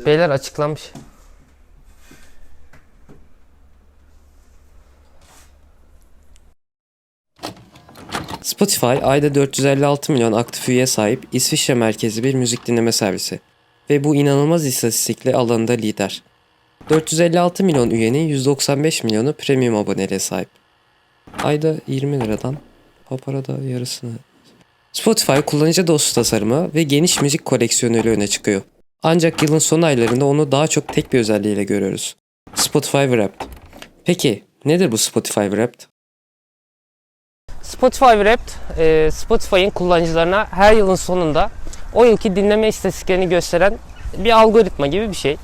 Beyler açıklanmış. Spotify ayda 456 milyon aktif üyeye sahip İsviçre merkezli bir müzik dinleme servisi ve bu inanılmaz istatistikle alanında lider. 456 milyon üyenin 195 milyonu premium aboneliğe sahip. Ayda 20 liradan paparada yarısını. Spotify kullanıcı dostu tasarımı ve geniş müzik koleksiyonuyla öne çıkıyor. Ancak yılın son aylarında onu daha çok tek bir özelliğiyle görüyoruz. Spotify Wrapped. Peki nedir bu Spotify Wrapped? Spotify Wrapped, Spotify'ın kullanıcılarına her yılın sonunda o yılki dinleme istatistiklerini gösteren bir algoritma gibi bir şey.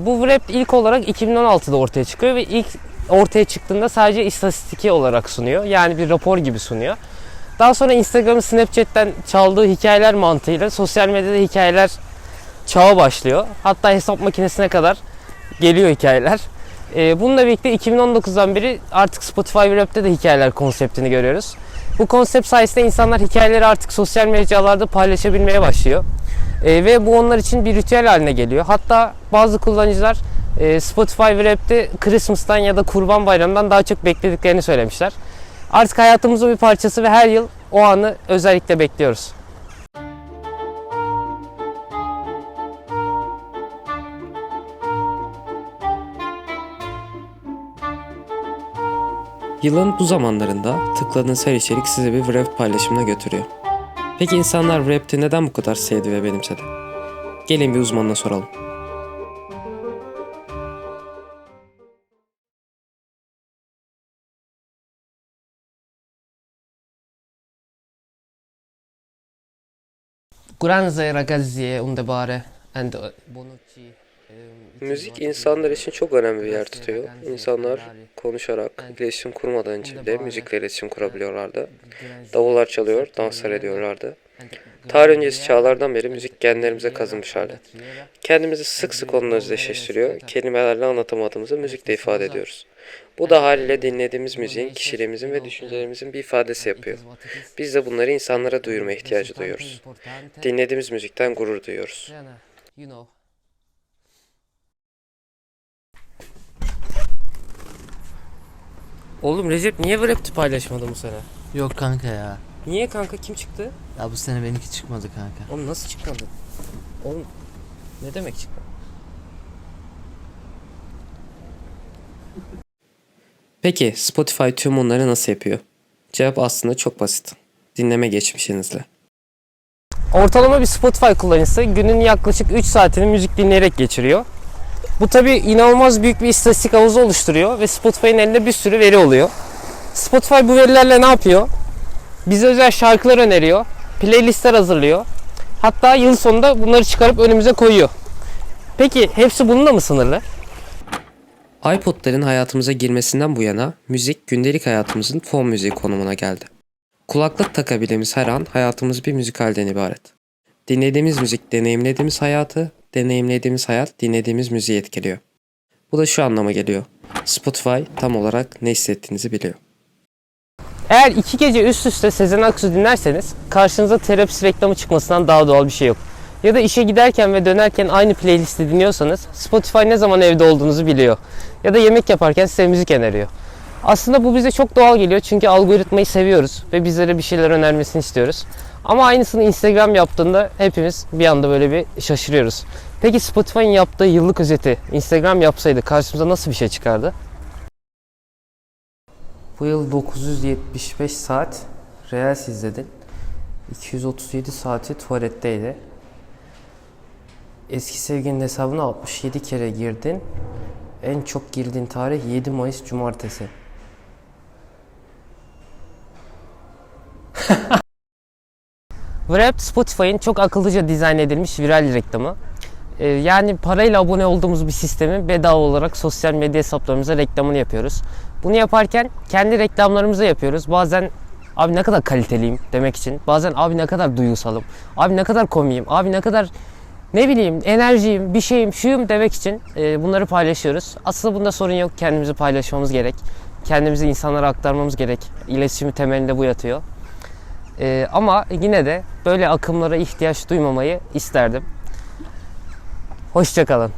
Bu Wrapped ilk olarak 2016'da ortaya çıkıyor ve ilk ortaya çıktığında sadece istatistiki olarak sunuyor. Yani bir rapor gibi sunuyor. Daha sonra Instagram'ın Snapchat'ten çaldığı hikayeler mantığıyla sosyal medyada hikayeler çağı başlıyor. Hatta hesap makinesine kadar geliyor hikayeler. Bununla birlikte 2019'dan beri artık Spotify Wrapped'de de hikayeler konseptini görüyoruz. Bu konsept sayesinde insanlar hikayeleri artık sosyal mecralarda paylaşabilmeye başlıyor. Ve bu onlar için bir ritüel haline geliyor. Hatta bazı kullanıcılar Spotify Wrapped'i Christmas'tan ya da Kurban Bayramı'ndan daha çok beklediklerini söylemişler. Artık hayatımızın bir parçası ve her yıl o anı özellikle bekliyoruz. Yılın bu zamanlarında tıkladığınız her içerik sizi bir Wrapped paylaşımına götürüyor. Peki insanlar Wrapped'i neden bu kadar sevdi ve benimsedi? Gelin bir uzmanına soralım. Grazie ragazzi un debare and Bonucci. Müzik insanlar için çok önemli bir yer tutuyor. İnsanlar konuşarak, iletişim kurmadan önce de müzikle iletişim kurabiliyorlardı. Davullar çalıyor, danslar ediyorlardı. Tarih öncesi çağlardan beri müzik genlerimize kazınmış halde. Kendimizi sık sık onunla özdeşleştiriyor, kelimelerle anlatamadığımızı müzikle ifade ediyoruz. Bu da haliyle dinlediğimiz müziğin, kişiliğimizin ve düşüncelerimizin bir ifadesi yapıyor. Biz de bunları insanlara duyurma ihtiyacı duyuyoruz. Dinlediğimiz müzikten gurur duyuyoruz. Oğlum Recep niye Wrapped'i paylaşmadın bu sene? Yok kanka ya. Niye kanka, kim çıktı? Ya bu sene benimki çıkmadı kanka. Oğlum nasıl çıkmadı? Oğlum ne demek çıkmadı? Peki Spotify tüm bunları nasıl yapıyor? Cevap aslında çok basit. Dinleme geçmişinizle. Ortalama bir Spotify kullanıcısı günün yaklaşık 3 saatini müzik dinleyerek geçiriyor. Bu tabi inanılmaz büyük bir istatistik havuzu oluşturuyor ve Spotify'ın elinde bir sürü veri oluyor. Spotify bu verilerle ne yapıyor? Bize özel şarkılar öneriyor, playlistler hazırlıyor. Hatta yıl sonunda bunları çıkarıp önümüze koyuyor. Peki hepsi bununla mı sınırlı? iPod'ların hayatımıza girmesinden bu yana müzik gündelik hayatımızın fon müziği konumuna geldi. Kulaklık takabildiğimiz her an hayatımız bir müzikalden ibaret. Dinlediğimiz müzik deneyimlediğimiz hayatı, deneyimlediğimiz hayat dinlediğimiz müziği etkiliyor. Bu da şu anlama geliyor. Spotify tam olarak ne hissettiğinizi biliyor. Eğer 2 gece üst üste Sezen Aksu dinlerseniz karşınıza terapist reklamı çıkmasından daha doğal bir şey yok. Ya da işe giderken ve dönerken aynı playlisti dinliyorsanız Spotify ne zaman evde olduğunuzu biliyor. Ya da yemek yaparken size müzik öneriyor. Aslında bu bize çok doğal geliyor çünkü algoritmayı seviyoruz ve bizlere bir şeyler önermesini istiyoruz. Ama aynısını Instagram yaptığında hepimiz bir anda böyle bir şaşırıyoruz. Peki Spotify'ın yaptığı yıllık özeti Instagram yapsaydı karşımıza nasıl bir şey çıkardı? Bu yıl 975 saat Reels izledin. 237 saati tuvaletteydi. Eski sevgilinin hesabına 67 kere girdin. En çok girdiğin tarih 7 Mayıs Cumartesi. Wrapped Spotify'ın çok akıllıca dizayn edilmiş viral reklamı. Yani parayla abone olduğumuz bir sistemin bedava olarak sosyal medya hesaplarımıza reklamını yapıyoruz. Bunu yaparken kendi reklamlarımızı yapıyoruz. Bazen abi ne kadar kaliteliyim demek için. Bazen abi ne kadar duygusalım. Abi ne kadar komiyim. Abi ne kadar ne bileyim enerjiyim, bir şeyim, şuyum demek için bunları paylaşıyoruz. Aslında bunda sorun yok. Kendimizi paylaşmamız gerek. Kendimizi insanlara aktarmamız gerek. İletişimi temelinde bu yatıyor. Ama yine de böyle akımlara ihtiyaç duymamayı isterdim. Hoşçakalın.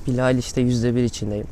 Bilal işte %1 içindeyim.